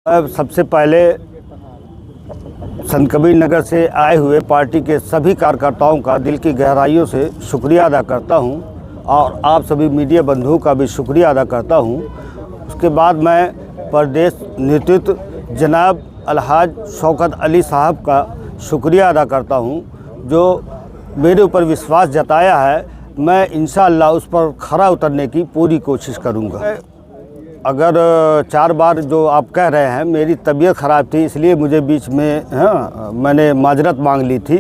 सबसे पहले संत कबीर नगर से आए हुए पार्टी के सभी कार्यकर्ताओं का दिल की गहराइयों से शुक्रिया अदा करता हूं और आप सभी मीडिया बंधुओं का भी शुक्रिया अदा करता हूं। उसके बाद मैं प्रदेश नेतृत्व जनाब अलहाज शौकत अली साहब का शुक्रिया अदा करता हूं, जो मेरे ऊपर विश्वास जताया है। मैं इंशाअल्लाह उस पर खरा उतरने की पूरी कोशिश करूंगा। अगर 4 बार जो आप कह रहे हैं, मेरी तबीयत ख़राब थी, इसलिए मुझे बीच में मैंने माजरत मांग ली थी,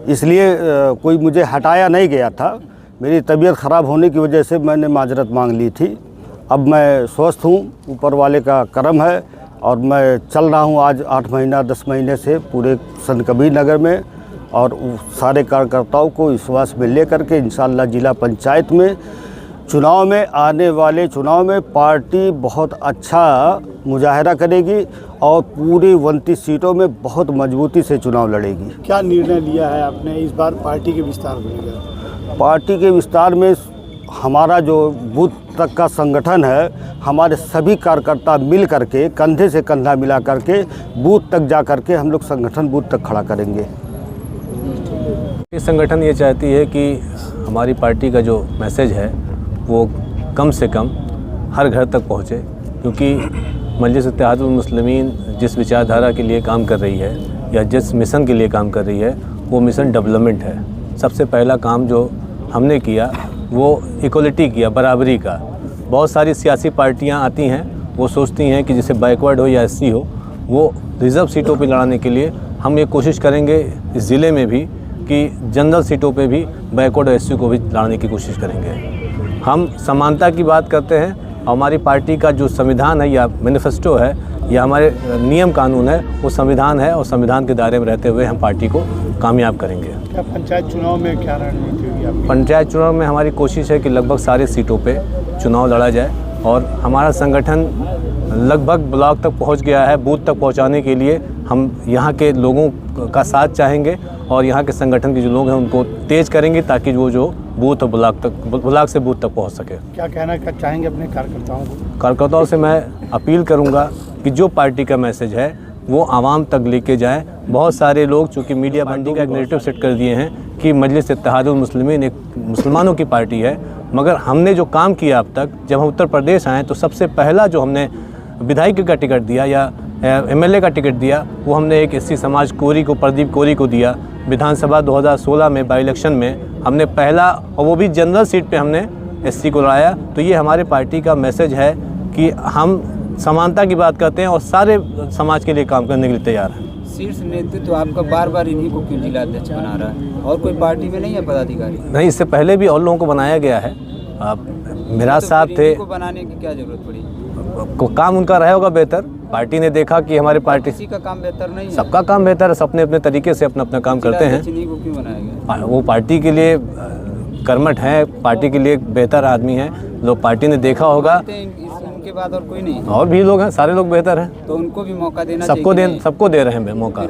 इसलिए कोई मुझे हटाया नहीं गया था। मेरी तबीयत ख़राब होने की वजह से मैंने माजरत मांग ली थी। अब मैं स्वस्थ हूँ, ऊपर वाले का करम है और मैं चल रहा हूँ आज 8 महीना 10 महीने से पूरे संत कबीर नगर में, और सारे कार्यकर्ताओं को विश्वास में लेकर के इंशाअल्लाह जिला पंचायत में चुनाव में आने वाले चुनाव में पार्टी बहुत अच्छा मुजाहरा करेगी और पूरी 29 सीटों में बहुत मजबूती से चुनाव लड़ेगी। क्या निर्णय लिया है आपने इस बार पार्टी के विस्तार को लेकर? पार्टी के विस्तार में हमारा जो बूथ तक का संगठन है, हमारे सभी कार्यकर्ता मिल करके कंधे से कंधा मिला करके बूथ तक जा करके हम लोग संगठन बूथ तक खड़ा करेंगे। संगठन ये चाहती है कि हमारी पार्टी का जो मैसेज है वो कम से कम हर घर तक पहुँचे, क्योंकि मजलिस इत्तेहादुल मुस्लिमीन जिस विचारधारा के लिए काम कर रही है या जिस मिशन के लिए काम कर रही है वो मिशन डेवलपमेंट है। सबसे पहला काम जो हमने किया वो इक्वलिटी किया, बराबरी का। बहुत सारी सियासी पार्टियां आती हैं, वो सोचती हैं कि जैसे बैकवर्ड हो या एससी हो, वो रिज़र्व सीटों पे लड़ाने के लिए हम ये कोशिश करेंगे इस ज़िले में भी कि जनरल सीटों पे भी बैकवर्ड और एससी को भी लड़ाने की कोशिश करेंगे। हम समानता की बात करते हैं और हमारी पार्टी का जो संविधान है या मैनिफेस्टो है या हमारे नियम कानून है वो संविधान है, और संविधान के दायरे में रहते हुए हम पार्टी को कामयाब करेंगे। क्या पंचायत चुनाव में क्या रणनीति होगी आपकी? पंचायत चुनाव में हमारी कोशिश है कि लगभग सारे सीटों पे चुनाव लड़ा जाए, और हमारा संगठन लगभग ब्लॉक तक पहुंच गया है। बूथ तक पहुंचाने के लिए हम यहाँ के लोगों का साथ चाहेंगे और यहाँ के संगठन के जो लोग हैं उनको तेज़ करेंगे ताकि वो जो बूथ और ब्लॉक से बूथ तक पहुँच सके। क्या कहना चाहेंगे अपने कार्यकर्ताओं को? कार्यकर्ताओं से मैं अपील करूँगा कि जो पार्टी का मैसेज है वो आवाम तक लेके जाएं। बहुत सारे लोग चूँकि मीडिया पार्टी का एक नैरेटिव सेट कर दिए हैं कि मजलिस इत्तेहादुल मुस्लिमीन एक मुसलमानों की पार्टी है, मगर हमने जो काम किया अब तक, जब हम उत्तर प्रदेश आए तो सबसे पहला जो हमने विधायक का टिकट दिया या एमएलए का टिकट दिया वो हमने एक एससी समाज कोरी को, प्रदीप कोरी को दिया। विधानसभा 2016 में बाई इलेक्शन में हमने पहला, और वो भी जनरल सीट पे हमने एससी को लाया। तो ये हमारे पार्टी का मैसेज है कि हम समानता की बात करते हैं और सारे समाज के लिए काम करने के लिए तैयार हैं। शीर्ष नेतृत्व तो आपका बार बार इन्हीं को क्यों जिला अध्यक्ष बना रहा है, और कोई पार्टी में नहीं है पदाधिकारी? नहीं, इससे पहले भी और लोगों को बनाया गया है। मेरा साहब थे, को बनाने की क्या जरूरत पड़ी? काम उनका रहा होगा बेहतर। पार्टी ने देखा कि हमारी पार्टी, किसी का काम बेहतर नहीं है, सबका काम बेहतर है, अपने अपने तरीके से अपना काम करते हैं। को क्यों बनाया गया? वो पार्टी के लिए कर्मठ है, पार्टी के लिए बेहतर आदमी है, लोग पार्टी ने देखा होगा। उनके बाद और कोई नहीं? और भी लोग हैं, सारे लोग बेहतर हैं, तो उनको भी मौका देना सबको दे रहे हैं मौका।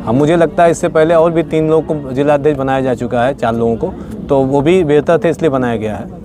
हम मुझे लगता है इससे पहले और भी 3 लोगों को जिला अध्यक्ष बनाया जा चुका है, 4 लोगों को, तो वो भी बेहतर थे इसलिए बनाया गया है।